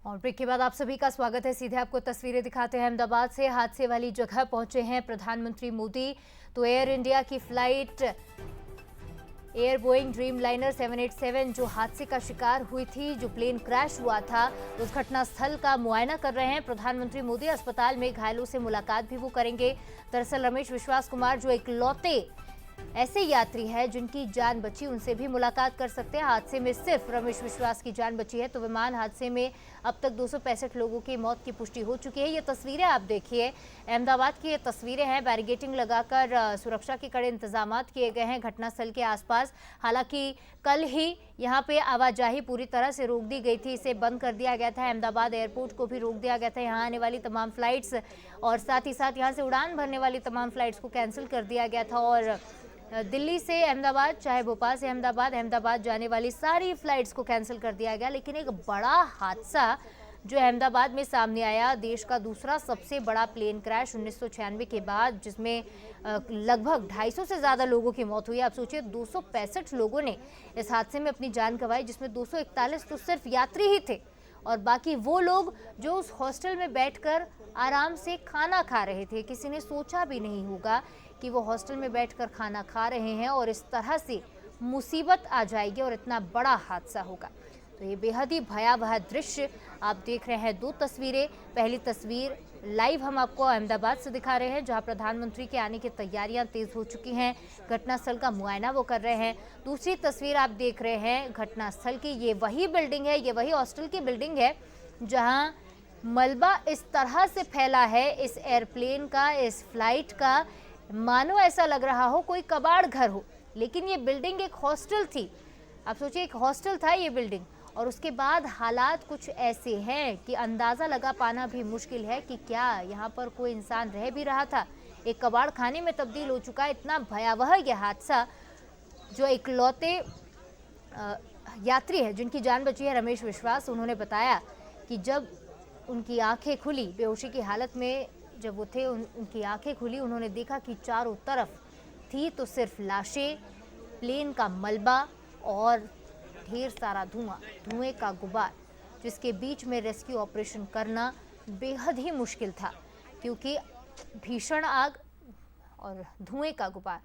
और ब्रेक के बाद आप सभी का स्वागत है। सीधे आपको तस्वीरें दिखाते हैं। अहमदाबाद से हादसे वाली जगह पहुंचे हैं प्रधानमंत्री मोदी। तो एयर इंडिया की flight air Boeing dream liner 787 जो हादसे का शिकार हुई थी, जो प्लेन क्रैश हुआ था, उस घटना स्थल का मुआयना कर रहे हैं प्रधानमंत्री मोदी। अस्पताल में घायलों से मुलाकात भी वो करेंगे। दरअसल रमेश विश्वास कुमार जो इकलौते ऐसे यात्री हैं जिनकी जान बची, उनसे भी मुलाकात कर सकते हैं। हादसे में सिर्फ रमेश विश्वास की जान बची है। तो विमान हादसे में अब तक 265 लोगों की मौत की पुष्टि हो चुकी है। ये तस्वीरें आप देखिए, अहमदाबाद की ये तस्वीरें हैं। बैरिगेटिंग लगाकर सुरक्षा के कड़े इंतजाम किए गए हैं घटनास्थल के आसपास। हालांकि कल ही यहाँ पे आवाजाही पूरी तरह से रोक दी गई थी, इसे बंद कर दिया गया था। अहमदाबाद एयरपोर्ट को भी रोक दिया गया था। यहाँ आने वाली तमाम फ्लाइट्स और साथ ही साथ यहाँ से उड़ान भरने वाली तमाम फ्लाइट्स को कैंसिल कर दिया गया था। और दिल्ली से अहमदाबाद, चाहे भोपाल से अहमदाबाद जाने वाली सारी फ्लाइट्स को कैंसिल कर दिया गया। लेकिन एक बड़ा हादसा जो अहमदाबाद में सामने आया, देश का दूसरा सबसे बड़ा प्लेन क्रैश 1996 के बाद, जिसमें लगभग 250 से ज़्यादा लोगों की मौत हुई। आप सोचिए 265 लोगों ने इस हादसे में अपनी जान गंवाई, जिसमें 241 तो सिर्फ यात्री ही थे और बाकी वो लोग जो उस हॉस्टल में बैठकर आराम से खाना खा रहे थे। किसी ने सोचा भी नहीं होगा कि वो हॉस्टल में बैठकर खाना खा रहे हैं और इस तरह से मुसीबत आ जाएगी और इतना बड़ा हादसा होगा। तो ये बेहद ही भयावह दृश्य आप देख रहे हैं। दो तस्वीरें, पहली तस्वीर लाइव हम आपको अहमदाबाद से दिखा रहे हैं, जहां प्रधानमंत्री के आने की तैयारियां तेज हो चुकी हैं। घटनास्थल का मुआयना वो कर रहे हैं। दूसरी तस्वीर आप देख रहे हैं घटनास्थल की। ये वही बिल्डिंग है, ये वही हॉस्टल की बिल्डिंग है जहां मलबा इस तरह से फैला है इस एयरप्लेन का, इस फ्लाइट का, मानो ऐसा लग रहा हो कोई कबाड़ घर हो। लेकिन ये बिल्डिंग एक हॉस्टल थी। आप सोचिए, एक हॉस्टल था ये बिल्डिंग, और उसके बाद हालात कुछ ऐसे हैं कि अंदाज़ा लगा पाना भी मुश्किल है कि क्या यहाँ पर कोई इंसान रह भी रहा था। एक कबाड़ खाने में तब्दील हो चुका है। इतना भयावह यह हादसा। जो इकलौते यात्री है जिनकी जान बची है, रमेश विश्वास, उन्होंने बताया कि जब उनकी आंखें खुली, बेहोशी की हालत में जब वो थे, उनकी आंखें खुली, उन्होंने देखा कि चारों तरफ थी तो सिर्फ लाशें, प्लेन का मलबा और ढेर सारा धुएं का गुबार, जिसके बीच में रेस्क्यू ऑपरेशन करना बेहद ही मुश्किल था, क्योंकि भीषण आग और धुएं का गुबार।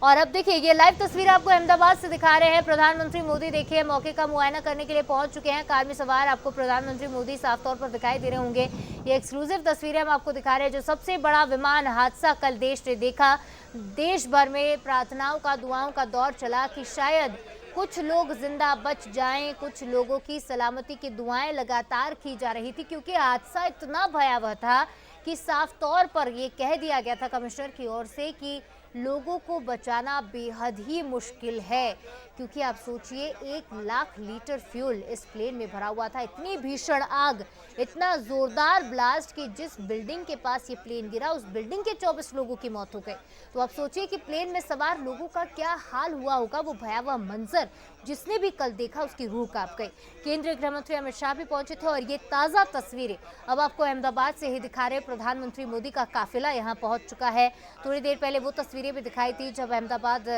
और अब देखिए, ये लाइव तस्वीर आपको अहमदाबाद से दिखा रहे हैं। प्रधानमंत्री मोदी देखिए मौके का मुआयना करने के लिए पहुंच चुके हैं। कार में सवार आपको प्रधानमंत्री मोदी साफ तौर पर दिखाई दे रहे होंगे। ये एक्सक्लूसिव तस्वीरें हम आपको दिखा रहे हैं। जो सबसे बड़ा विमान हादसा कल देश ने देखा। देश भर में प्रार्थनाओं का, दुआओं का दौर चला कि शायद कुछ लोग जिंदा बच जाएं। कुछ लोगों की सलामती की दुआएं लगातार की जा रही थी, क्योंकि हादसा इतना भयावह था कि साफ तौर पर यह कह दिया गया था कमिश्नर की ओर से कि लोगों को बचाना बेहद ही मुश्किल है। क्योंकि आप सोचिए, 1 लाख लीटर फ्यूल इस प्लेन में भरा हुआ था। इतनी भीषण आग, इतना जोरदार ब्लास्ट कि जिस बिल्डिंग के पास ये प्लेन गिरा, उस बिल्डिंग के 24 लोगों की मौत हो गई। तो आप सोचिए कि प्लेन में सवार लोगों का क्या हाल हुआ होगा। वो भयावह मंजर जिसने भी कल देखा, उसकी रूह कांप गई। केंद्रीय गृह मंत्री अमित शाह भी पहुंचे थे और ये ताज़ा तस्वीरें अब आपको अहमदाबाद से ही दिखा रहे। प्रधानमंत्री मोदी का काफिला यहाँ पहुंच चुका है। थोड़ी देर पहले वो तस्वीरें भी दिखाई थी जब अहमदाबाद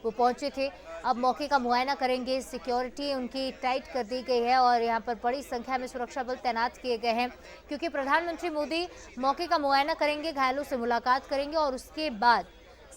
वो पहुंचे थे। अब मौके का मुआयना करेंगे। सिक्योरिटी उनकी टाइट कर दी गई है और यहाँ पर बड़ी संख्या में सुरक्षा बल तैनात किए गए हैं, क्योंकि प्रधानमंत्री मोदी मौके का मुआयना करेंगे, घायलों से मुलाकात करेंगे और उसके बाद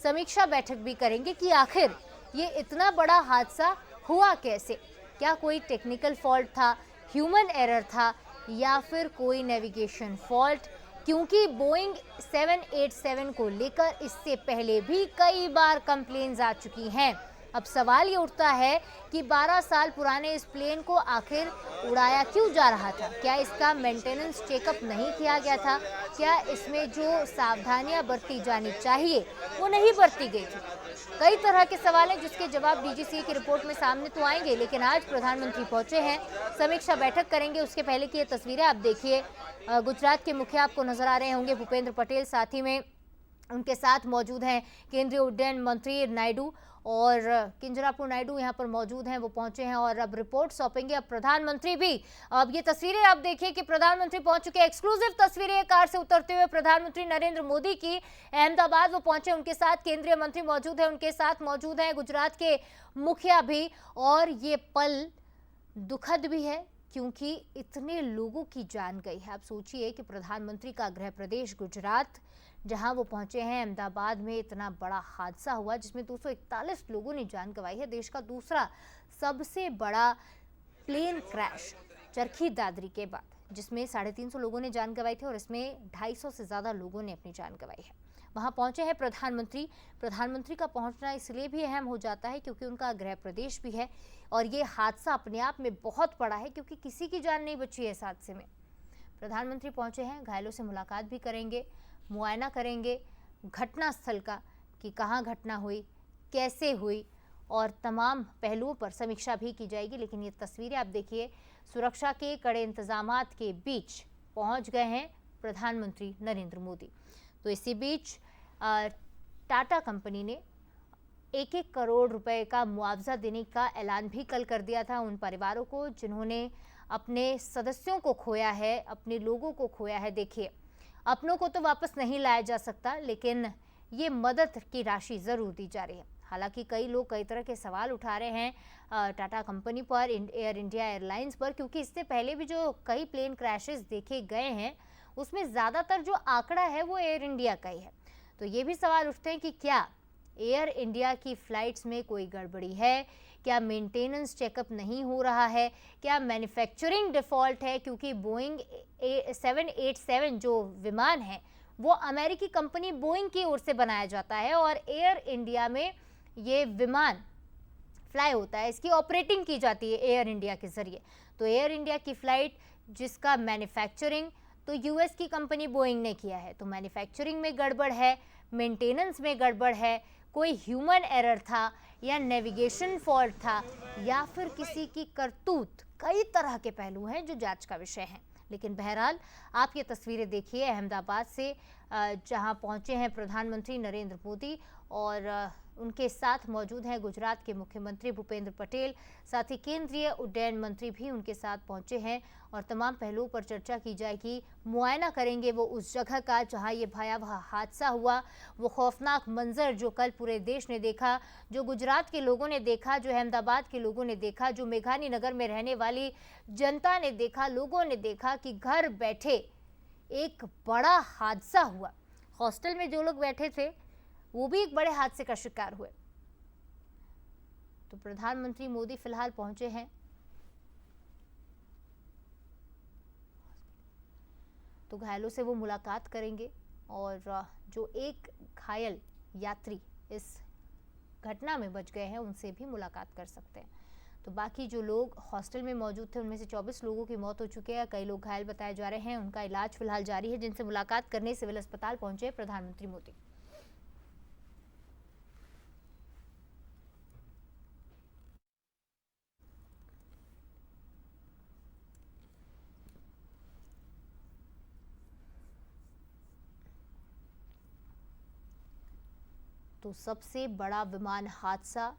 समीक्षा बैठक भी करेंगे कि आखिर ये इतना बड़ा हादसा हुआ कैसे। क्या कोई टेक्निकल फॉल्ट था, ह्यूमन एरर था, या फिर कोई नेविगेशन फॉल्ट। क्योंकि बोइंग 787 को लेकर इससे पहले भी कई बार कंप्लेंट्स आ चुकी हैं। अब सवाल ये उठता है कि 12 साल पुराने इस प्लेन को आखिर उड़ाया क्यों जा रहा था। क्या इसका मेंटेनेंस चेकअप नहीं किया गया था? क्या इसमें जो सावधानियां बरती जानी चाहिए वो नहीं बरती गई थी? कई तरह के सवाल हैं जिसके जवाब डीजीसीए की रिपोर्ट में सामने तो आएंगे। लेकिन आज प्रधानमंत्री पहुंचे हैं, समीक्षा बैठक करेंगे। उसके पहले की ये तस्वीरें आप देखिए। गुजरात के मुखिया आपको नजर आ रहे होंगे, भूपेंद्र पटेल, साथ ही में उनके साथ मौजूद हैं केंद्रीय उड्डयन मंत्री नायडू और किंजरापुर नायडू यहाँ पर मौजूद हैं। वो पहुंचे हैं और अब रिपोर्ट सौंपेंगे। अब प्रधानमंत्री भी, अब ये तस्वीरें आप देखिए कि प्रधानमंत्री पहुंच चुके हैं। एक्सक्लूसिव तस्वीरें कार से उतरते हुए प्रधानमंत्री नरेंद्र मोदी की। अहमदाबाद वो पहुंचे, उनके साथ केंद्रीय मंत्री मौजूद है, उनके साथ मौजूद हैं गुजरात के मुखिया भी। और ये पल दुखद भी है, क्योंकि इतने लोगों की जान गई है। आप सोचिए कि प्रधानमंत्री का गृह प्रदेश गुजरात, जहां वो पहुंचे हैं, अहमदाबाद में इतना बड़ा हादसा हुआ जिसमें 241 लोगों ने जान गंवाई है। देश का दूसरा सबसे बड़ा प्लेन क्रैश चरखी दादरी के बाद, जिसमें 350 लोगों ने जान गंवाई थी और इसमें 250 से ज्यादा लोगों ने अपनी जान गंवाई है। वहां पहुंचे हैं प्रधानमंत्री का पहुंचना इसलिए भी अहम हो जाता है क्योंकि उनका गृह प्रदेश भी है और ये हादसा अपने आप में बहुत बड़ा है क्योंकि किसी की जान नहीं बची है इस हादसे में। प्रधानमंत्री पहुंचे हैं, घायलों से मुलाकात भी करेंगे, मुआयना करेंगे घटना स्थल का कि कहां घटना हुई, कैसे हुई और तमाम पहलुओं पर समीक्षा भी की जाएगी। लेकिन ये तस्वीरें आप देखिए, सुरक्षा के कड़े इंतजामात के बीच पहुंच गए हैं प्रधानमंत्री नरेंद्र मोदी। तो इसी बीच टाटा कंपनी ने 1-1 करोड़ रुपए का मुआवजा देने का ऐलान भी कल कर दिया था उन परिवारों को जिन्होंने अपने सदस्यों को खोया है, अपने लोगों को खोया है। देखिए, अपनों को तो वापस नहीं लाया जा सकता, लेकिन ये मदद की राशि जरूर दी जा रही है। हालांकि कई लोग कई तरह के सवाल उठा रहे हैं टाटा कंपनी पर, एयर इंडिया एयरलाइंस पर, क्योंकि इससे पहले भी जो कई प्लेन क्रैशेस देखे गए हैं उसमें ज़्यादातर जो आंकड़ा है वो एयर इंडिया का ही है। तो ये भी सवाल उठते हैं कि क्या एयर इंडिया की फ़्लाइट्स में कोई गड़बड़ी है, क्या मेंटेनेंस चेकअप नहीं हो रहा है, क्या मैन्युफैक्चरिंग डिफ़ॉल्ट है, क्योंकि बोइंग 787 जो विमान है वो अमेरिकी कंपनी बोइंग की ओर से बनाया जाता है और एयर इंडिया में ये विमान फ्लाई होता है, इसकी ऑपरेटिंग की जाती है एयर इंडिया के ज़रिए। तो एयर इंडिया की फ़्लाइट जिसका मैन्युफैक्चरिंग तो यूएस की कंपनी बोइंग ने किया है, तो मैन्युफैक्चरिंग में गड़बड़ है, मेंटेनेंस में गड़बड़ है, कोई ह्यूमन एरर था या नेविगेशन फॉल्ट था या फिर किसी की करतूत, कई तरह के पहलू हैं जो जांच का विषय हैं। लेकिन बहरहाल आप ये तस्वीरें देखिए अहमदाबाद से, जहां पहुंचे हैं प्रधानमंत्री नरेंद्र मोदी और उनके साथ मौजूद हैं गुजरात के मुख्यमंत्री भूपेंद्र पटेल, साथ ही केंद्रीय उड्डयन मंत्री भी उनके साथ पहुंचे हैं और तमाम पहलुओं पर चर्चा की जाएगी। मुआयना करेंगे वो उस जगह का जहां ये भयावह हादसा हुआ, वो खौफनाक मंजर जो कल पूरे देश ने देखा, जो गुजरात के लोगों ने देखा, जो अहमदाबाद के लोगों ने देखा, जो मेघानी नगर में रहने वाली जनता ने देखा, लोगों ने देखा कि घर बैठे एक बड़ा हादसा हुआ। हॉस्टल में जो लोग बैठे थे वो भी एक बड़े हादसे का शिकार हुए। तो प्रधानमंत्री मोदी फिलहाल पहुंचे हैं, तो घायलों से वो मुलाकात करेंगे और जो एक घायल यात्री इस घटना में बच गए हैं उनसे भी मुलाकात कर सकते हैं। तो बाकी जो लोग हॉस्टल में मौजूद थे उनमें से 24 लोगों की मौत हो चुकी है, कई लोग घायल बताए जा रहे हैं, उनका इलाज फिलहाल जारी है, जिनसे मुलाकात करने सिविल अस्पताल पहुंचे प्रधानमंत्री मोदी। तो सबसे बड़ा विमान हादसा,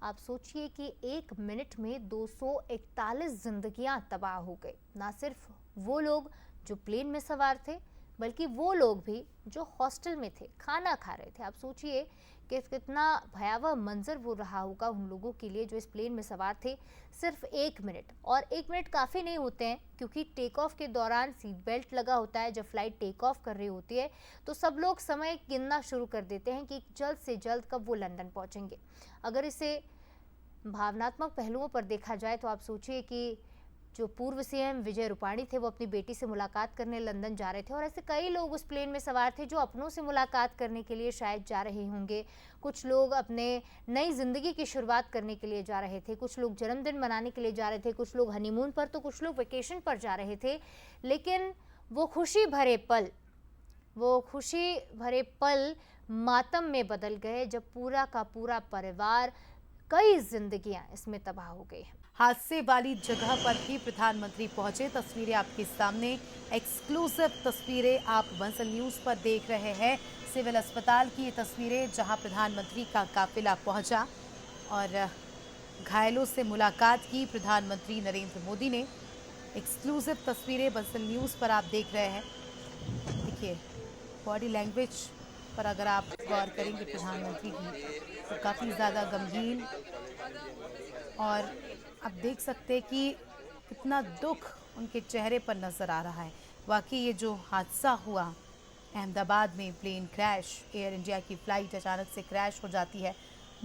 आप सोचिए कि 1 मिनट में 241 जिंदगियां तबाह हो गई। ना सिर्फ वो लोग जो प्लेन में सवार थे, बल्कि वो लोग भी जो हॉस्टल में थे, खाना खा रहे थे। आप सोचिए कि कितना भयावह मंजर वो रहा होगा उन लोगों के लिए जो इस प्लेन में सवार थे। सिर्फ 1 मिनट, और 1 मिनट काफ़ी नहीं होते हैं क्योंकि टेक ऑफ के दौरान सीट बेल्ट लगा होता है। जब फ्लाइट टेक ऑफ कर रही होती है तो सब लोग समय गिनना शुरू कर देते हैं कि जल्द से जल्द कब वो लंदन पहुंचेंगे। अगर इसे भावनात्मक पहलुओं पर देखा जाए तो आप सोचिए कि जो पूर्व सीएम विजय रूपाणी थे वो अपनी बेटी से मुलाकात करने लंदन जा रहे थे और ऐसे कई लोग उस प्लेन में सवार थे जो अपनों से मुलाकात करने के लिए शायद जा रहे होंगे। कुछ लोग अपने नई जिंदगी की शुरुआत करने के लिए जा रहे थे, कुछ लोग जन्मदिन मनाने के लिए जा रहे थे, कुछ लोग हनीमून पर तो कुछ लोग वेकेशन पर जा रहे थे। लेकिन वो खुशी भरे पल मातम में बदल गए जब पूरा का पूरा परिवार, कई जिंदगियां इसमें तबाह हो गई हैं। हादसे वाली जगह पर भी प्रधानमंत्री पहुंचे। तस्वीरें आपके सामने, एक्सक्लूसिव तस्वीरें आप बंसल न्यूज पर देख रहे हैं। सिविल अस्पताल की ये तस्वीरें जहां प्रधानमंत्री का काफिला पहुंचा और घायलों से मुलाकात की प्रधानमंत्री नरेंद्र मोदी ने। एक्सक्लूसिव तस्वीरें बंसल न्यूज पर आप देख रहे हैं। देखिए, बॉडी लैंग्वेज पर अगर आप गौर करेंगे प्रधानमंत्री की तो काफ़ी ज़्यादा गंभीर, और आप देख सकते हैं कि कितना दुख उनके चेहरे पर नजर आ रहा है। वाकई ये जो हादसा हुआ अहमदाबाद में, प्लेन क्रैश, एयर इंडिया की फ़्लाइट अचानक से क्रैश हो जाती है,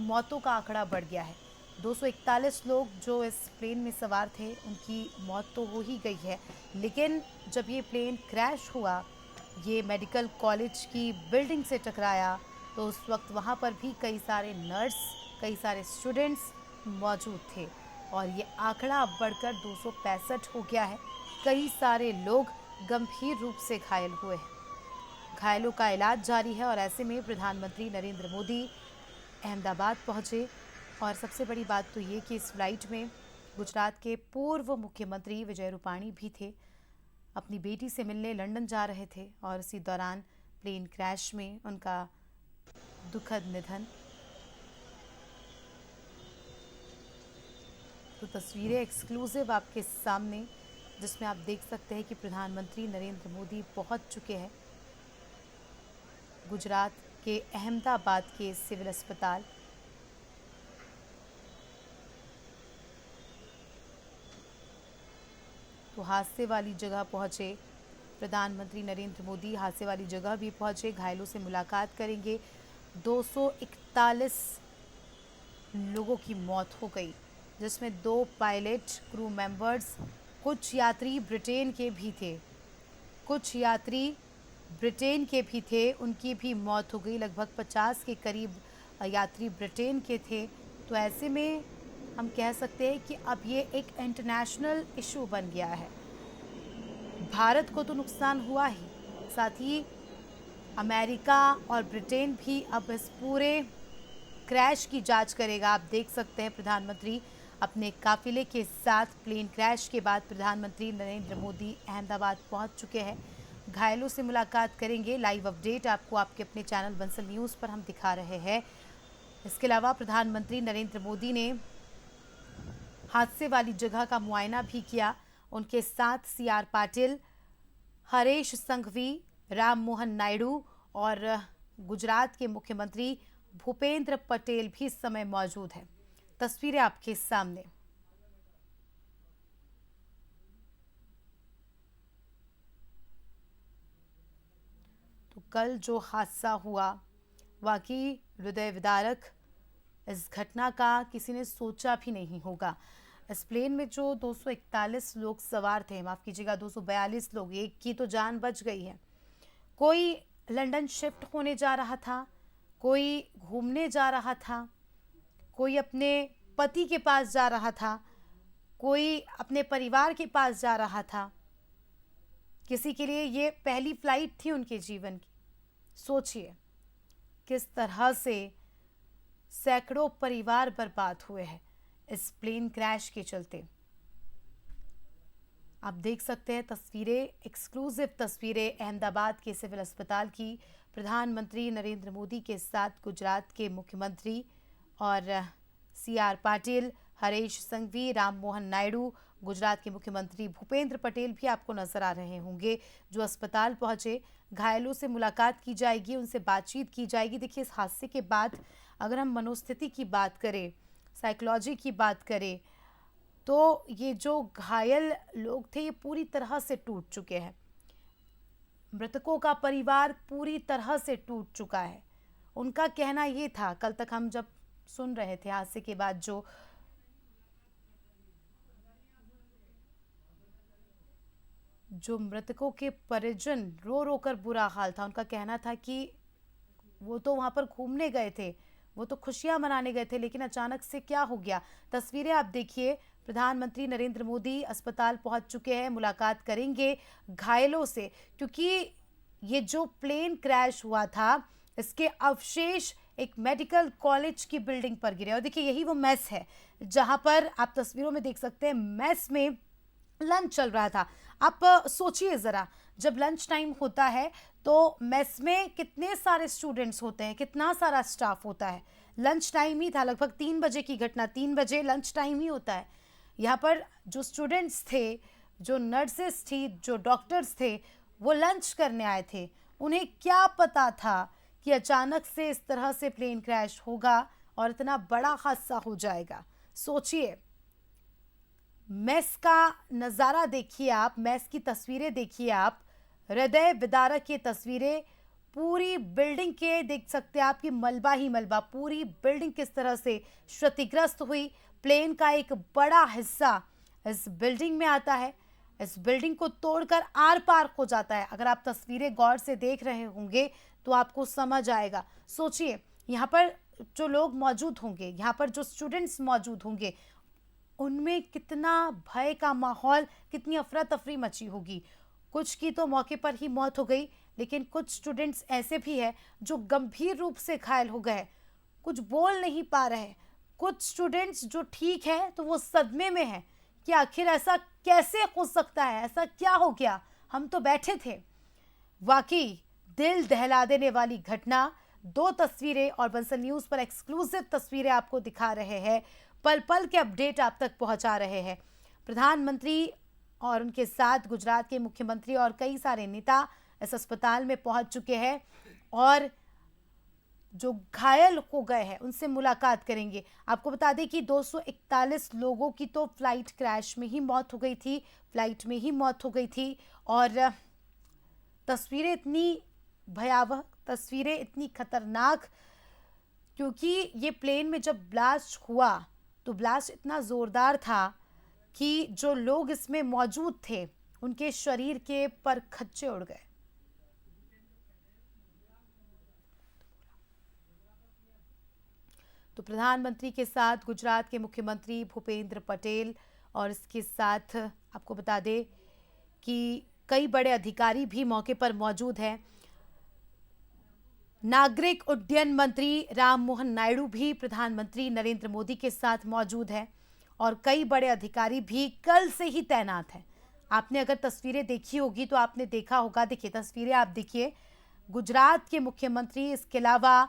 मौतों का आंकड़ा बढ़ गया है। 241 लोग जो इस प्लेन में सवार थे उनकी मौत तो हो ही गई है, लेकिन जब ये प्लेन क्रैश हुआ, ये मेडिकल कॉलेज की बिल्डिंग से टकराया, तो उस वक्त वहाँ पर भी कई सारे नर्स, कई सारे स्टूडेंट्स मौजूद थे और ये आंकड़ा अब बढ़कर 265 हो गया है। कई सारे लोग गंभीर रूप से घायल हुए हैं। घायलों का इलाज जारी है और ऐसे में प्रधानमंत्री नरेंद्र मोदी अहमदाबाद पहुंचे और सबसे बड़ी बात तो ये कि इस फ्लाइट में गुजरात के पूर्व मुख्यमंत्री विजय रूपाणी भी थे। अपनी बेटी से मिलने लंदन जा रहे थे और इसी दौरान प्लेन क्रैश में उनका दुखद निधन। तो तस्वीरें एक्सक्लूसिव आपके सामने, जिसमें आप देख सकते हैं कि प्रधानमंत्री नरेंद्र मोदी पहुंच चुके हैं गुजरात के अहमदाबाद के सिविल अस्पताल। तो हादसे वाली जगह पहुंचे प्रधानमंत्री नरेंद्र मोदी, हादसे वाली जगह भी पहुंचे, घायलों से मुलाकात करेंगे। 241 लोगों की मौत हो गई, जिसमें 2 पायलट, क्रू मेंबर्स, कुछ यात्री ब्रिटेन के भी थे, उनकी भी मौत हो गई। लगभग 50 के करीब यात्री ब्रिटेन के थे। तो ऐसे में हम कह सकते हैं कि अब ये एक इंटरनेशनल इशू बन गया है। भारत को तो नुकसान हुआ ही, साथ ही अमेरिका और ब्रिटेन भी अब इस पूरे क्रैश की जांच करेगा। आप देख सकते हैं प्रधानमंत्री अपने काफिले के साथ प्लेन क्रैश के बाद प्रधानमंत्री नरेंद्र मोदी अहमदाबाद पहुंच चुके हैं। घायलों से मुलाकात करेंगे। लाइव अपडेट आपको आपके अपने चैनल बंसल न्यूज़ पर हम दिखा रहे हैं। इसके अलावा प्रधानमंत्री नरेंद्र मोदी ने हादसे वाली जगह का मुआयना भी किया। उनके साथ CR पाटिल, हरीश संघवी, राम मोहन नायडू और गुजरात के मुख्यमंत्री भूपेंद्र पटेल भी इस समय मौजूद हैं। तस्वीरें आपके सामने। तो कल जो हादसा हुआ, वाकई हृदय विदारक। इस घटना का किसी ने सोचा भी नहीं होगा। इस प्लेन में जो 241 लोग सवार थे, माफ़ कीजिएगा 242 लोग, एक की तो जान बच गई है। कोई लंदन शिफ्ट होने जा रहा था, कोई घूमने जा रहा था, कोई अपने पति के पास जा रहा था, कोई अपने परिवार के पास जा रहा था। किसी के लिए ये पहली फ्लाइट थी उनके जीवन की। सोचिए किस तरह से सैकड़ों परिवार बर्बाद हुए हैं इस प्लेन क्रैश के चलते। आप देख सकते हैं तस्वीरें, एक्सक्लूसिव तस्वीरें अहमदाबाद के सिविल अस्पताल की। प्रधानमंत्री नरेंद्र मोदी के साथ गुजरात के मुख्यमंत्री और CR पाटिल, हरीश संघवी, राम मोहन नायडू, गुजरात के मुख्यमंत्री भूपेंद्र पटेल भी आपको नजर आ रहे होंगे, जो अस्पताल पहुंचे। घायलों से मुलाकात की जाएगी, उनसे बातचीत की जाएगी। देखिए, इस हादसे के बाद अगर हम मनोस्थिति की बात करें, साइकोलॉजी की बात करें, तो ये जो घायल लोग थे ये पूरी तरह से टूट चुके हैं। मृतकों का परिवार पूरी तरह से टूट चुका है। उनका कहना ये था, कल तक हम जब सुन रहे थे हादसे के बाद, जो मृतकों के परिजन रो रो कर बुरा हाल था। उनका कहना था कि वो तो वहां पर घूमने गए थे, वो तो खुशियां मनाने गए थे, लेकिन अचानक से क्या हो गया। तस्वीरें आप देखिए। प्रधानमंत्री नरेंद्र मोदी अस्पताल पहुंच चुके हैं, मुलाकात करेंगे घायलों से, क्योंकि ये जो प्लेन क्रैश हुआ था इसके अवशेष एक मेडिकल कॉलेज की बिल्डिंग पर गिरे। और देखिए, यही वो मेस है जहां पर आप तस्वीरों में देख सकते हैं, मेस में लंच चल रहा था। आप सोचिए ज़रा, जब लंच टाइम होता है तो मेस में कितने सारे स्टूडेंट्स होते हैं, कितना सारा स्टाफ होता है। लंच टाइम ही था, लगभग 3 बजे की घटना, 3 बजे लंच टाइम ही होता है। यहाँ पर जो स्टूडेंट्स थे, जो नर्सेस थी, जो डॉक्टर्स थे, वो लंच करने आए थे। उन्हें क्या पता था कि अचानक से इस तरह से प्लेन क्रैश होगा और इतना बड़ा हादसा हो जाएगा। सोचिए, मेस का नज़ारा देखिए आप, मेस की तस्वीरें देखिए आप, हृदय विदारक ये तस्वीरें। पूरी बिल्डिंग के देख सकते हैं आप कि मलबा ही मलबा, पूरी बिल्डिंग किस तरह से क्षतिग्रस्त हुई। प्लेन का एक बड़ा हिस्सा इस बिल्डिंग में आता है, इस बिल्डिंग को तोड़कर आर पार हो जाता है। अगर आप तस्वीरें गौर से देख रहे होंगे तो आपको समझ आएगा। सोचिए, यहाँ पर जो लोग मौजूद होंगे, यहाँ पर जो स्टूडेंट्स मौजूद होंगे, उनमें कितना भय का माहौल, कितनी अफरा तफरी मची होगी। कुछ की तो मौके पर ही मौत हो गई, लेकिन कुछ स्टूडेंट्स ऐसे भी हैं जो गंभीर रूप से घायल हो गए, कुछ बोल नहीं पा रहे। कुछ स्टूडेंट्स जो ठीक है तो वो सदमे में हैं कि आखिर ऐसा कैसे हो सकता है, ऐसा क्या हो गया, हम तो बैठे थे। वाकई दिल दहला देने वाली घटना। दो तस्वीरें और बंसल न्यूज़ पर एक्सक्लूसिव तस्वीरें आपको दिखा रहे हैं, पल पल के अपडेट आप तक पहुंचा रहे हैं। प्रधानमंत्री और उनके साथ गुजरात के मुख्यमंत्री और कई सारे नेता इस अस्पताल में पहुंच चुके हैं और जो घायल हो गए हैं उनसे मुलाकात करेंगे। आपको बता दें कि 241 लोगों की तो फ्लाइट क्रैश में ही मौत हो गई थी, फ्लाइट में ही मौत हो गई थी। और तस्वीरें इतनी भयावह, तस्वीरें इतनी खतरनाक, क्योंकि ये प्लेन में जब ब्लास्ट हुआ तो ब्लास्ट इतना ज़ोरदार था कि जो लोग इसमें मौजूद थे उनके शरीर के पर खच्चे उड़ गए। तो प्रधानमंत्री के साथ गुजरात के मुख्यमंत्री भूपेंद्र पटेल और इसके साथ आपको बता दें कि कई बड़े अधिकारी भी मौके पर मौजूद हैं। नागरिक उड्डयन मंत्री राम मोहन नायडू भी प्रधानमंत्री नरेंद्र मोदी के साथ मौजूद हैं और कई बड़े अधिकारी भी कल से ही तैनात हैं। आपने अगर तस्वीरें देखी होगी तो आपने देखा होगा, देखिए तस्वीरें आप देखिए, गुजरात के मुख्यमंत्री, इसके अलावा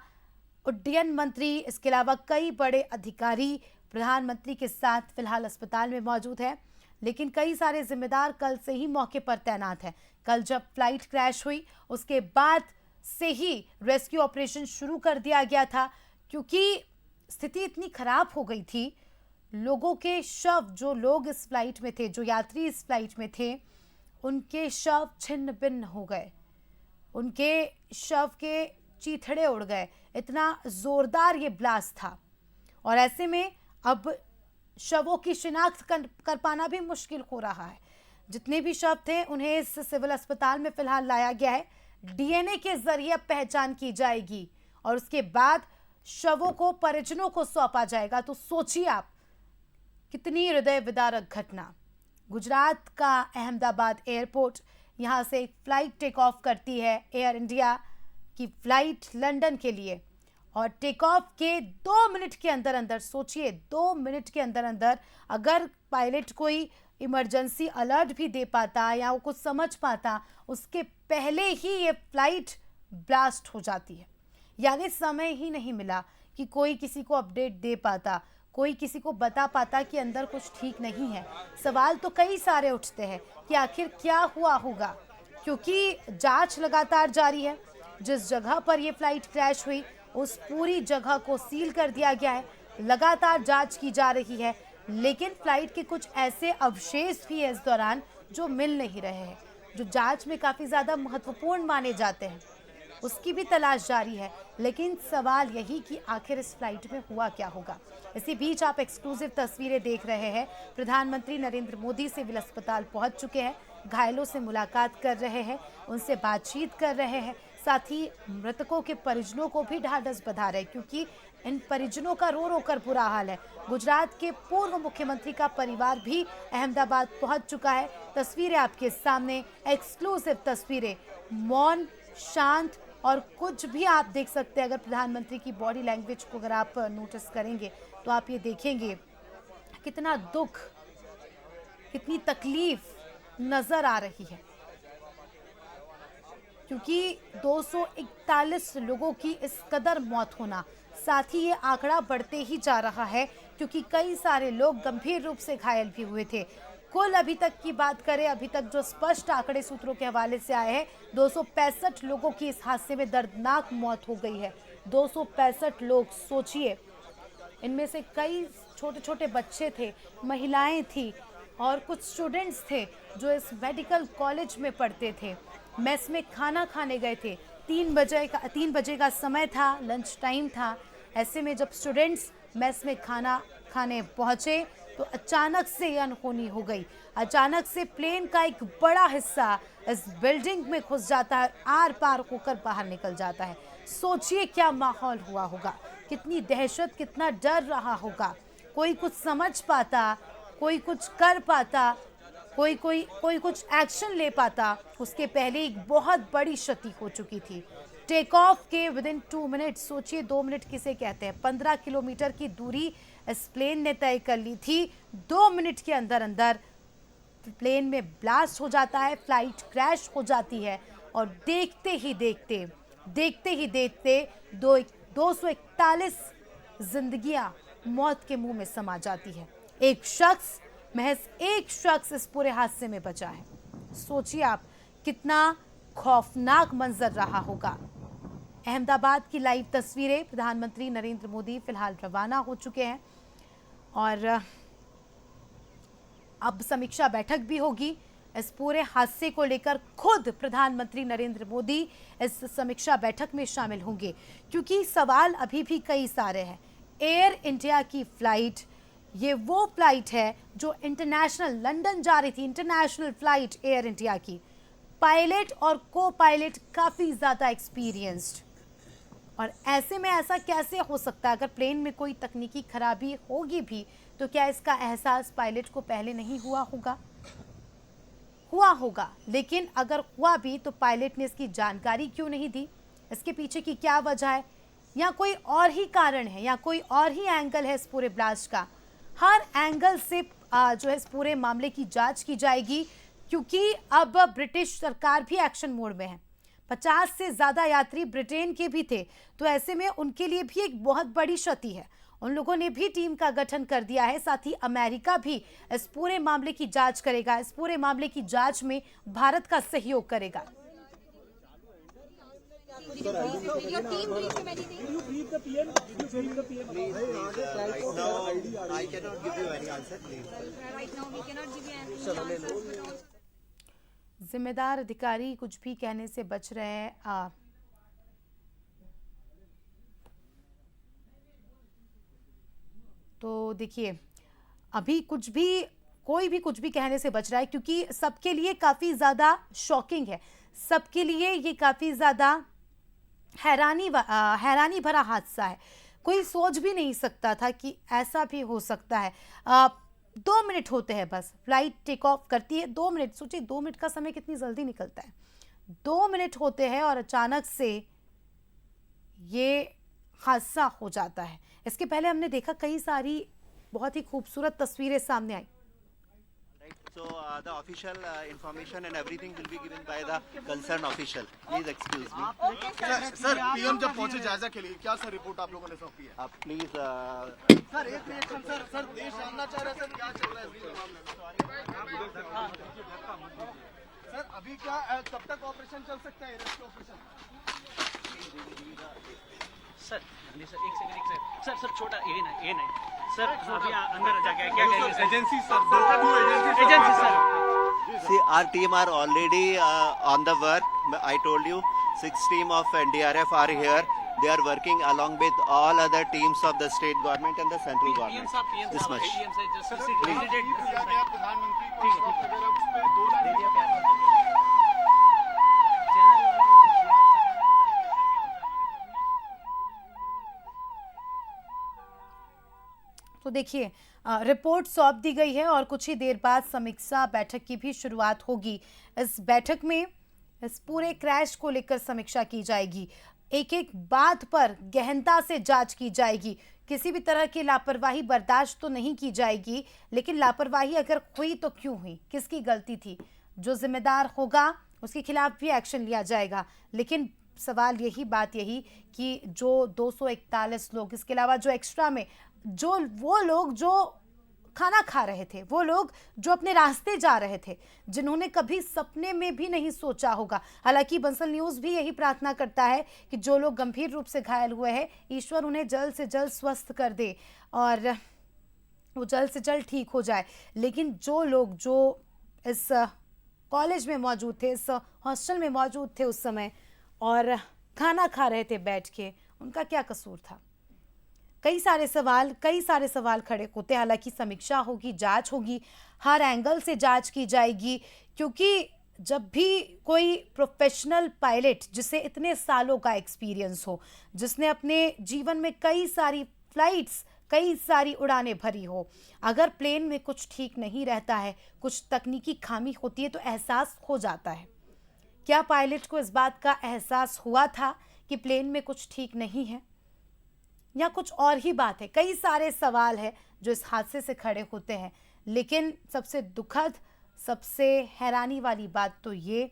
उड्डयन मंत्री, इसके अलावा कई बड़े अधिकारी प्रधानमंत्री के साथ फिलहाल अस्पताल में मौजूद है। लेकिन कई सारे जिम्मेदार कल से ही मौके पर तैनात हैं। कल जब फ्लाइट क्रैश हुई उसके बाद से ही रेस्क्यू ऑपरेशन शुरू कर दिया गया था, क्योंकि स्थिति इतनी खराब हो गई थी। लोगों के शव, जो लोग इस फ्लाइट में थे, जो यात्री इस फ्लाइट में थे, उनके शव छिन्न भिन्न हो गए, उनके शव के चीथड़े उड़ गए। इतना जोरदार ये ब्लास्ट था और ऐसे में अब शवों की शिनाख्त कर पाना भी मुश्किल हो रहा है। जितने भी शव थे उन्हें इस सिविल अस्पताल में फिलहाल लाया गया है। डीएनए के जरिए पहचान की जाएगी और उसके बाद शवों को परिजनों को सौंपा जाएगा। तो सोचिए आप, कितनी हृदय विदारक घटना। गुजरात का अहमदाबाद एयरपोर्ट, यहाँ से एक फ्लाइट टेक ऑफ करती है एयर इंडिया की फ्लाइट लंदन के लिए और टेक ऑफ के 2 मिनट के अंदर अंदर, सोचिए 2 मिनट के अंदर अंदर अगर पायलट कोई इमरजेंसी अलर्ट भी दे पाता या वो कुछ समझ पाता, उसके पहले ही ये फ्लाइट ब्लास्ट हो जाती है। यानी समय ही नहीं मिला कि कोई किसी को अपडेट दे पाता, कोई किसी को बता पाता कि अंदर कुछ ठीक नहीं है। सवाल तो कई सारे उठते हैं कि आखिर क्या हुआ होगा, क्योंकि जांच लगातार जारी है। जिस जगह पर ये फ्लाइट क्रैश हुई उस पूरी जगह को सील कर दिया गया है, लगातार जांच की जा रही है। लेकिन फ्लाइट के कुछ ऐसे अवशेष भी है इस दौरान जो मिल नहीं रहे हैं, जो जांच में काफ़ी ज़्यादा महत्वपूर्ण माने जाते हैं, उसकी भी तलाश जारी है। लेकिन सवाल यही कि आखिर इस फ्लाइट में हुआ क्या होगा। इसी बीच आप एक्सक्लूसिव तस्वीरें देख रहे हैं। प्रधानमंत्री नरेंद्र मोदी सिविल अस्पताल पहुंच चुके हैं, घायलों से मुलाकात कर रहे हैं, उनसे बातचीत कर रहे हैं, साथ ही मृतकों के परिजनों को भी ढाढ़स बंधा रहे, क्योंकि इन परिजनों का रो रो कर बुरा हाल है। गुजरात के पूर्व मुख्यमंत्री का परिवार भी अहमदाबाद पहुंच चुका है। तस्वीरें आपके सामने, एक्सक्लूसिव तस्वीरें, मौन, शांत और कुछ भी आप देख सकते हैं। अगर प्रधानमंत्री की बॉडी लैंग्वेज को अगर आप नोटिस करेंगे तो आप ये देखेंगे कितना दुख, कितनी तकलीफ नजर आ रही है, क्योंकि 241 लोगों की इस कदर मौत होना, साथ ही ये आंकड़ा बढ़ते ही जा रहा है, क्योंकि कई सारे लोग गंभीर रूप से घायल भी हुए थे। कुल अभी तक की बात करें, अभी तक जो स्पष्ट आंकड़े सूत्रों के हवाले से आए हैं, 265 लोगों की इस हादसे में दर्दनाक मौत हो गई है। 265 लोग, सोचिए, इनमें से कई छोटे छोटे बच्चे थे, महिलाएं थी, और कुछ स्टूडेंट्स थे जो इस मेडिकल कॉलेज में पढ़ते थे, मेस में खाना खाने गए थे। 3 बजे का समय था, लंच टाइम था। ऐसे में जब स्टूडेंट्स मेस में खाना खाने पहुंचे तो अचानक से ये अनहोनी हो गई। अचानक से प्लेन का एक बड़ा हिस्सा इस बिल्डिंग में घुस जाता है, आर पार होकर बाहर निकल जाता है। सोचिए क्या माहौल हुआ होगा, कितनी दहशत, कितना डर रहा होगा। कोई कुछ समझ पाता, कोई कुछ कर पाता, कोई कुछ एक्शन ले पाता, उसके पहले एक बहुत बड़ी क्षति हो चुकी थी। टेक ऑफ के विदिन 2 मिनट, सोचिए 2 मिनट किसे कहते हैं, 15 किलोमीटर की दूरी इस प्लेन ने तय कर ली थी। 2 मिनट के अंदर अंदर प्लेन में ब्लास्ट हो जाता है, फ्लाइट क्रैश हो जाती है और देखते ही देखते 241 जिंदगियां मौत के मुंह में समा जाती है। महज एक शख्स इस पूरे हादसे में बचा है। सोचिए आप कितना खौफनाक मंजर रहा होगा। अहमदाबाद की लाइव तस्वीरें, प्रधानमंत्री नरेंद्र मोदी फिलहाल रवाना हो चुके हैं और अब समीक्षा बैठक भी होगी इस पूरे हादसे को लेकर। खुद प्रधानमंत्री नरेंद्र मोदी इस समीक्षा बैठक में शामिल होंगे क्योंकि सवाल अभी भी कई सारे हैं। एयर इंडिया की फ्लाइट, ये वो फ्लाइट है जो इंटरनेशनल लंदन जा रही थी, इंटरनेशनल फ्लाइट एयर इंडिया की। पायलट और को पायलट काफ़ी ज़्यादा एक्सपीरियंस्ड, और ऐसे में ऐसा कैसे हो सकता है? अगर प्लेन में कोई तकनीकी खराबी होगी भी तो क्या इसका एहसास पायलट को पहले नहीं हुआ होगा? लेकिन अगर हुआ भी तो पायलट ने इसकी जानकारी क्यों नहीं दी? इसके पीछे की क्या वजह है? या कोई और ही कारण है, या कोई और ही एंगल है इस पूरे ब्लास्ट का? हर एंगल से जो है इस पूरे मामले की जांच की जाएगी क्योंकि अब ब्रिटिश सरकार भी एक्शन मोड में है। 50 से ज़्यादा यात्री ब्रिटेन के भी थे, तो ऐसे में उनके लिए भी एक बहुत बड़ी क्षति है। उन लोगों ने भी टीम का गठन कर दिया है। साथ ही अमेरिका भी इस पूरे मामले की जांच करेगा। इस पूरे मामले की जांच में भारत का सहयोग करेगा। Your team briefed him anything? Did you brief the PM? Did you brief the PM? Right now, I cannot give you any answer, please. Right now, we cannot give you any answers. जिम्मेदार अधिकारी कुछ भी कहने से बच रहे हैं। तो देखिए, अभी कोई भी कुछ भी कहने से बच रहा है क्योंकि सबके लिए काफ़ी ज़्यादा शॉकिंग है। सबके लिए ये काफ़ी ज़्यादा हैरानी भरा हादसा है। कोई सोच भी नहीं सकता था कि ऐसा भी हो सकता है। 2 मिनट होते हैं बस, फ्लाइट टेक ऑफ करती है। 2 मिनट, सोचिए 2 मिनट का समय कितनी जल्दी निकलता है। 2 मिनट होते हैं और अचानक से ये हादसा हो जाता है। इसके पहले हमने देखा कई सारी बहुत ही खूबसूरत तस्वीरें सामने आई। So the official information and everything will be given by the concerned official. Please excuse me. Sir PM जब पहुंचे जायजा के लिए, क्या सर रिपोर्ट आप लोगों ने सौंपी है? Please. सर एक रिएक्शन सर देश जानना चाह रहा है सर क्या चल रहा है इस मामले में? सर अभी क्या कब तक ऑपरेशन चल सकता है, रेस्क्यू ऑपरेशन? सर एक सेकंड सर छोटा ये नहीं सर अभी अंदर जाके क्या कहेंगे agency sir agency sir See, our team are already on the work. I told you, 6 team of NDRF are here. They are working along with all other teams of the state government and the central government. This much. दिया गया प्रधानमंत्री को वक्त वगैरह उस पे 2 लाख तो देखिए, रिपोर्ट सौंप दी गई है और कुछ ही देर बाद समीक्षा बैठक की भी शुरुआत होगी। इस बैठक में इस पूरे क्रैश को लेकर समीक्षा की जाएगी। एक एक बात पर गहनता से जांच की जाएगी। किसी भी तरह की लापरवाही बर्दाश्त तो नहीं की जाएगी, लेकिन लापरवाही अगर हुई तो क्यों हुई, किसकी गलती थी? जो जिम्मेदार होगा उसके खिलाफ भी एक्शन लिया जाएगा। लेकिन सवाल यही कि जो 241 लोग, इसके अलावा जो एक्स्ट्रा में वो लोग जो खाना खा रहे थे, वो लोग जो अपने रास्ते जा रहे थे, जिन्होंने कभी सपने में भी नहीं सोचा होगा। हालांकि बंसल न्यूज़ भी यही प्रार्थना करता है कि जो लोग गंभीर रूप से घायल हुए हैं, ईश्वर उन्हें जल्द से जल्द स्वस्थ कर दे। और वो जल्द से जल्द ठीक हो जाए। लेकिन जो लोग जो इस कॉलेज में मौजूद थे, इस हॉस्टल में मौजूद थे उस समय और खाना खा रहे थे बैठ के, उनका क्या कसूर था? कई सारे सवाल खड़े होते हैं। हालांकि समीक्षा होगी, जांच होगी, हर एंगल से जांच की जाएगी, क्योंकि जब भी कोई प्रोफेशनल पायलट जिसे इतने सालों का एक्सपीरियंस हो, जिसने अपने जीवन में कई सारी फ्लाइट्स, कई सारी उड़ानें भरी हो, अगर प्लेन में कुछ ठीक नहीं रहता है, कुछ तकनीकी खामी होती है तो एहसास हो जाता है। क्या पायलट को इस बात का एहसास हुआ था कि प्लेन में कुछ ठीक नहीं है, या कुछ और ही बात है? कई सारे सवाल हैं जो इस हादसे से खड़े होते हैं। लेकिन सबसे दुखद, सबसे हैरानी वाली बात तो ये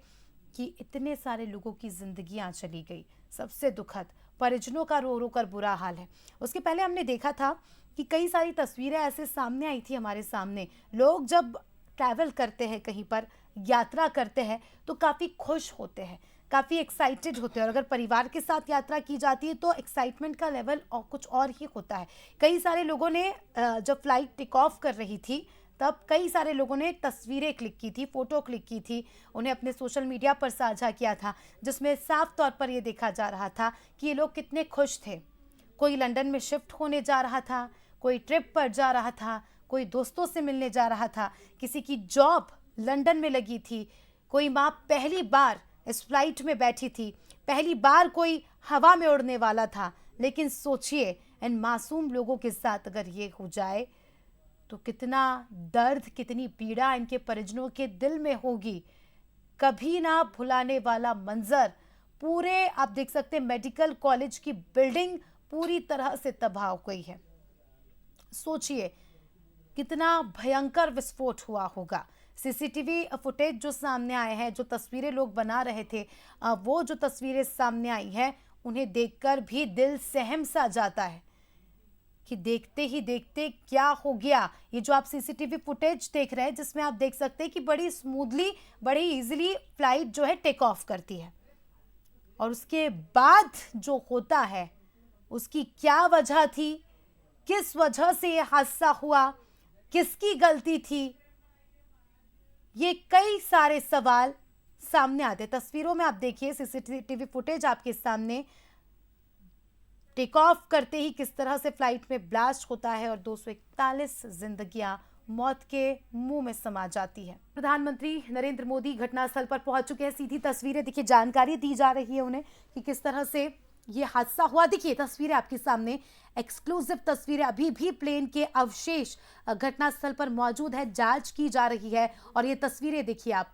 कि इतने सारे लोगों की जिंदगियां चली गई। सबसे दुखद, परिजनों का रो रो कर बुरा हाल है। उसके पहले हमने देखा था कि कई सारी तस्वीरें ऐसे सामने आई थी हमारे सामने। लोग जब ट्रैवल करते हैं, कहीं पर यात्रा करते हैं, तो काफ़ी खुश होते हैं, काफ़ी एक्साइटेड होते हैं। और अगर परिवार के साथ यात्रा की जाती है तो एक्साइटमेंट का लेवल और कुछ और ही होता है। कई सारे लोगों ने जब फ्लाइट टेक ऑफ कर रही थी तब कई सारे लोगों ने तस्वीरें क्लिक की थी, फ़ोटो क्लिक की थी, उन्हें अपने सोशल मीडिया पर साझा किया था, जिसमें साफ तौर पर ये देखा जा रहा था कि ये लोग कितने खुश थे। कोई लंदन में शिफ्ट होने जा रहा था, कोई ट्रिप पर जा रहा था, कोई दोस्तों से मिलने जा रहा था, किसी की जॉब लंदन में लगी थी, कोई माँ पहली बार इस फ्लाइट में बैठी थी, पहली बार कोई हवा में उड़ने वाला था। लेकिन सोचिए, इन मासूम लोगों के साथ अगर ये हो जाए तो कितना दर्द, कितनी पीड़ा इनके परिजनों के दिल में होगी। कभी ना भुलाने वाला मंजर। पूरे आप देख सकते हैं मेडिकल कॉलेज की बिल्डिंग पूरी तरह से तबाह हो गई है। सोचिए कितना भयंकर विस्फोट हुआ होगा। सीसीटीवी फुटेज जो सामने आए हैं, जो तस्वीरें लोग बना रहे थे, वो जो तस्वीरें सामने आई हैं, उन्हें देखकर भी दिल सहम सा जाता है कि देखते ही देखते क्या हो गया। ये जो आप सीसीटीवी फुटेज देख रहे हैं, जिसमें आप देख सकते हैं कि बड़ी स्मूथली, बड़ी इजीली फ्लाइट जो है टेक ऑफ करती है, और उसके बाद जो होता है उसकी क्या वजह थी, किस वजह से ये हादसा हुआ, किसकी गलती थी, ये कई सारे सवाल सामने आते। तस्वीरों में आप देखिए, सीसीटीवी फुटेज आपके सामने, टेक ऑफ करते ही किस तरह से फ्लाइट में ब्लास्ट होता है और 241 जिंदगियां मौत के मुंह में समा जाती है। प्रधानमंत्री नरेंद्र मोदी घटनास्थल पर पहुंच चुके हैं। सीधी तस्वीरें देखिए, जानकारी दी जा रही है उन्हें कि किस तरह से ये हादसा हुआ। देखिए तस्वीरें आपके सामने, एक्सक्लूसिव तस्वीरें। अभी भी प्लेन के अवशेष घटनास्थल पर मौजूद है, जांच की जा रही है। और ये तस्वीरें देखिए आप,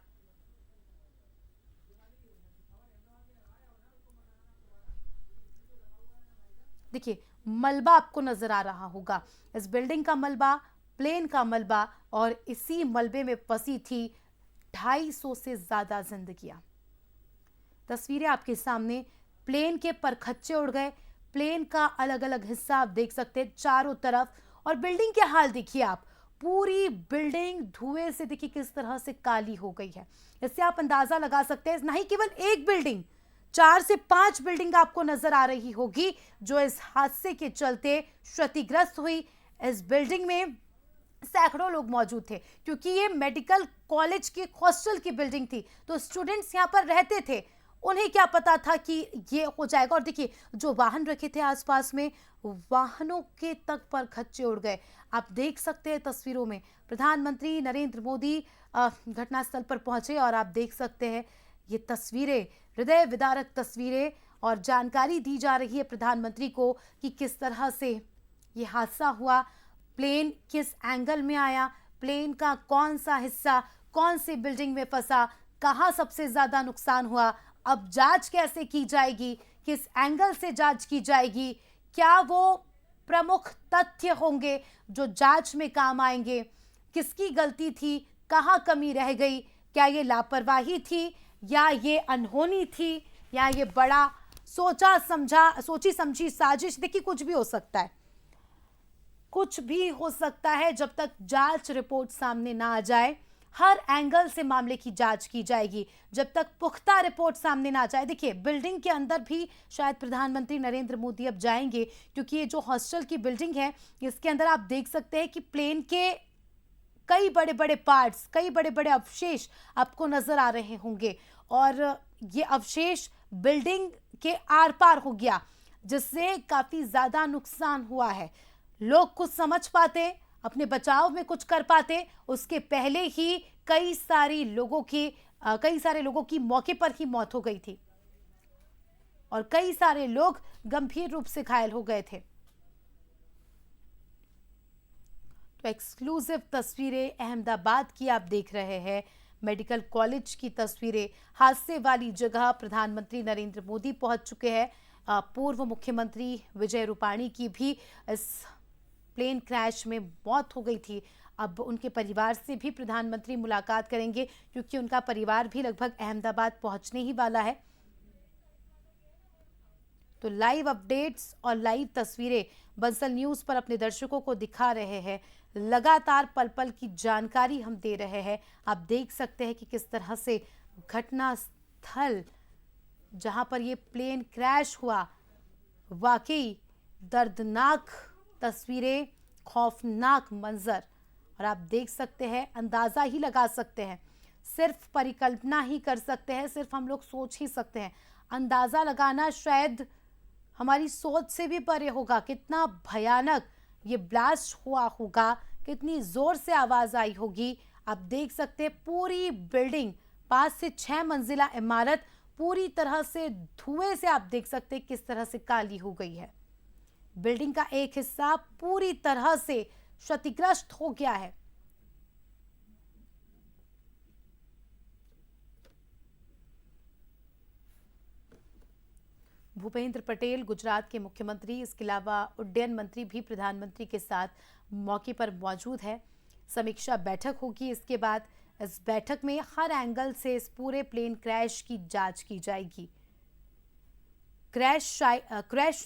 देखिए मलबा आपको नजर आ रहा होगा, इस बिल्डिंग का मलबा, प्लेन का मलबा, और इसी मलबे में फंसी थी 250 से ज्यादा जिंदगियां। तस्वीरें आपके सामने, प्लेन के परखच्चे उड़ गए, प्लेन का अलग अलग हिस्सा आप देख सकते हैं चारों तरफ। और बिल्डिंग के हाल देखिए आप, पूरी बिल्डिंग धुएं से देखिए किस तरह से काली हो गई है। इससे आप अंदाजा लगा सकते हैं, नहीं केवल एक बिल्डिंग, 4 से 5 बिल्डिंग आपको नजर आ रही होगी जो इस हादसे के चलते क्षतिग्रस्त हुई। इस बिल्डिंग में सैकड़ों लोग मौजूद थे, क्योंकि ये मेडिकल कॉलेज की हॉस्टल की बिल्डिंग थी, तो स्टूडेंट्स यहाँ पर रहते थे। उन्हें क्या पता था कि ये हो जाएगा। और देखिए जो वाहन रखे थे आसपास में, वाहनों के तक पर खच्चे उड़ गए। आप देख सकते हैं तस्वीरों में, प्रधानमंत्री नरेंद्र मोदी घटनास्थल पर पहुंचे और आप देख सकते हैं ये तस्वीरें, हृदय विदारक तस्वीरें। और जानकारी दी जा रही है प्रधानमंत्री को कि किस तरह से ये हादसा हुआ, प्लेन किस एंगल में आया, प्लेन का कौन सा हिस्सा कौन सी बिल्डिंग में फंसा, कहाँ सबसे ज्यादा नुकसान हुआ, अब जांच कैसे की जाएगी, किस एंगल से जांच की जाएगी, क्या वो प्रमुख तथ्य होंगे जो जांच में काम आएंगे, किसकी गलती थी, कहाँ कमी रह गई, क्या ये लापरवाही थी या ये अनहोनी थी या ये बड़ा सोची समझी साजिश। देखिए कुछ भी हो सकता है, कुछ भी हो सकता है जब तक जांच रिपोर्ट सामने ना आ जाए। हर एंगल से मामले की जांच की जाएगी जब तक पुख्ता रिपोर्ट सामने ना जाए। देखिए, बिल्डिंग के अंदर भी शायद प्रधानमंत्री नरेंद्र मोदी अब जाएंगे, क्योंकि ये जो हॉस्टल की बिल्डिंग है इसके अंदर आप देख सकते हैं कि प्लेन के कई बड़े बड़े पार्ट्स, कई बड़े बड़े अवशेष आपको नजर आ रहे होंगे, और ये अवशेष बिल्डिंग के आर पार हो गया, जिससे काफी ज्यादा नुकसान हुआ है। लोग कुछ समझ पाते, अपने बचाव में कुछ कर पाते, उसके पहले ही कई सारे लोगों की मौके पर ही मौत हो गई थी और कई सारे लोग गंभीर रूप से घायल हो गए थे। तो एक्सक्लूसिव तस्वीरें अहमदाबाद की आप देख रहे हैं, मेडिकल कॉलेज की तस्वीरें, हादसे वाली जगह प्रधानमंत्री नरेंद्र मोदी पहुंच चुके हैं। पूर्व मुख्यमंत्री विजय रूपाणी की भी इस प्लेन क्रैश में मौत हो गई थी। अब उनके परिवार से भी प्रधानमंत्री मुलाकात करेंगे, क्योंकि उनका परिवार भी लगभग अहमदाबाद पहुंचने ही वाला है। तो लाइव अपडेट्स और लाइव तस्वीरें बंसल न्यूज पर अपने दर्शकों को दिखा रहे हैं। लगातार पल पल की जानकारी हम दे रहे हैं। आप देख सकते हैं कि किस तरह से घटना स्थल जहां पर ये प्लेन क्रैश हुआ, वाकई दर्दनाक तस्वीरें, खौफनाक मंजर, और आप देख सकते हैं, अंदाजा ही लगा सकते हैं, सिर्फ परिकल्पना ही कर सकते हैं, सिर्फ हम लोग सोच ही सकते हैं। अंदाजा लगाना शायद हमारी सोच से भी परे होगा। कितना भयानक ये ब्लास्ट हुआ होगा, कितनी जोर से आवाज आई होगी। आप देख सकते हैं पूरी बिल्डिंग, 5 से 6 मंजिला इमारत पूरी तरह से धुएं से आप देख सकते हैं किस तरह से काली हो गई है। बिल्डिंग का एक हिस्सा पूरी तरह से क्षतिग्रस्त हो गया है। भूपेंद्र पटेल गुजरात के मुख्यमंत्री, इसके अलावा उड्डयन मंत्री भी प्रधानमंत्री के साथ मौके पर मौजूद है। समीक्षा बैठक होगी। इसके बाद इस बैठक में हर एंगल से इस पूरे प्लेन क्रैश की जांच की जाएगी। क्रैश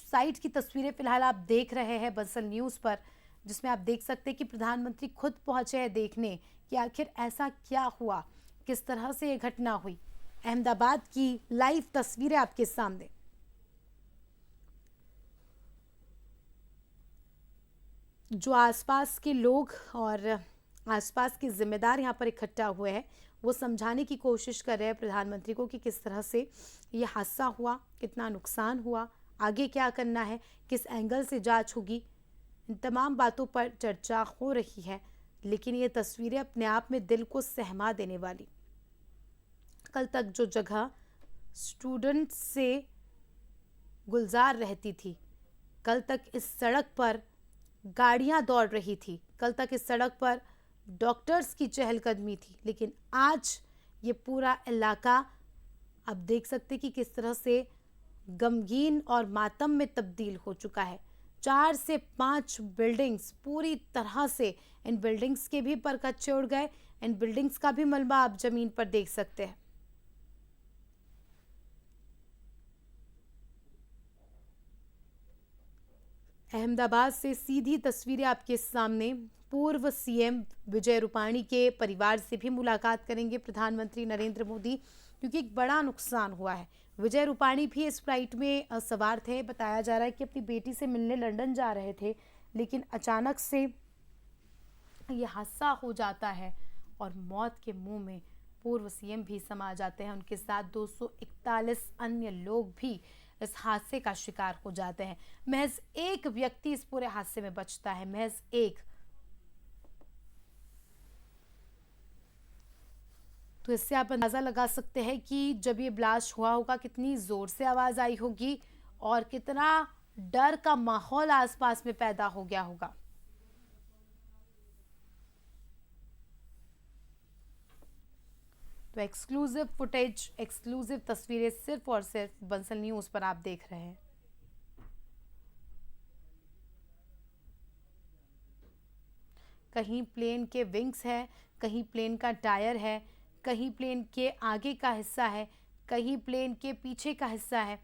साइट की तस्वीरें फिलहाल आप देख रहे हैं बंसल न्यूज पर, जिसमें आप देख सकते हैं कि प्रधानमंत्री खुद पहुंचे हैं देखने कि आखिर ऐसा क्या हुआ, किस तरह से ये घटना हुई। अहमदाबाद की लाइव तस्वीरें आपके सामने। जो आसपास के लोग और आसपास के जिम्मेदार यहाँ पर इकट्ठा हुए हैं, वो समझाने की कोशिश कर रहे हैं प्रधानमंत्री को कि किस तरह से ये हादसा हुआ, कितना नुकसान हुआ, आगे क्या करना है, किस एंगल से जांच होगी। इन तमाम बातों पर चर्चा हो रही है, लेकिन ये तस्वीरें अपने आप में दिल को सहमा देने वाली। कल तक जो जगह स्टूडेंट्स से गुलजार रहती थी, कल तक इस सड़क पर गाड़ियां दौड़ रही थी, कल तक इस सड़क पर डॉक्टर्स की चहलकदमी थी, लेकिन आज ये पूरा इलाका आप देख सकते कि किस तरह से गमगीन और मातम में तब्दील हो चुका है। 4 से 5 बिल्डिंग्स पूरी तरह से, इन बिल्डिंग्स के भी परकच्चे उड़ गए, इन बिल्डिंग्स का भी मलबा आप जमीन पर देख सकते हैं। अहमदाबाद से सीधी तस्वीरें आपके सामने। पूर्व सीएम विजय रूपाणी के परिवार से भी मुलाकात करेंगे प्रधानमंत्री नरेंद्र मोदी, क्योंकि एक बड़ा नुकसान हुआ है। विजय रूपाणी भी इस फ्लाइट में सवार थे। बताया जा रहा है कि अपनी बेटी से मिलने लंदन जा रहे थे, लेकिन अचानक से ये हादसा हो जाता है और मौत के मुंह में पूर्व सीएम भी समा जाते हैं। उनके साथ 241 अन्य लोग भी इस हादसे का शिकार हो जाते हैं। महज एक व्यक्ति इस पूरे हादसे में बचता है, महज एक। तो इससे आप अंदाजा लगा सकते हैं कि जब ये ब्लास्ट हुआ होगा कितनी जोर से आवाज आई होगी और कितना डर का माहौल आसपास में पैदा हो गया होगा। तो एक्सक्लूसिव फुटेज, एक्सक्लूसिव तस्वीरें सिर्फ और सिर्फ बंसल न्यूज पर आप देख रहे हैं। कहीं प्लेन के विंग्स है, कहीं प्लेन का टायर है, कहीं प्लेन के आगे का हिस्सा है, कहीं प्लेन के पीछे का हिस्सा है,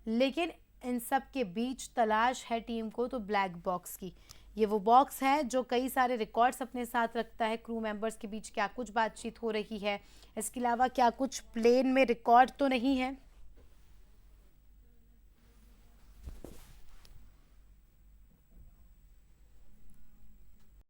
लेकिन इन सब के बीच तलाश है टीम को तो ब्लैक बॉक्स की। ये वो बॉक्स है जो कई सारे रिकॉर्ड्स अपने साथ रखता है। क्रू मेंबर्स के बीच क्या कुछ बातचीत हो रही है, इसके अलावा क्या कुछ प्लेन में रिकॉर्ड तो नहीं है।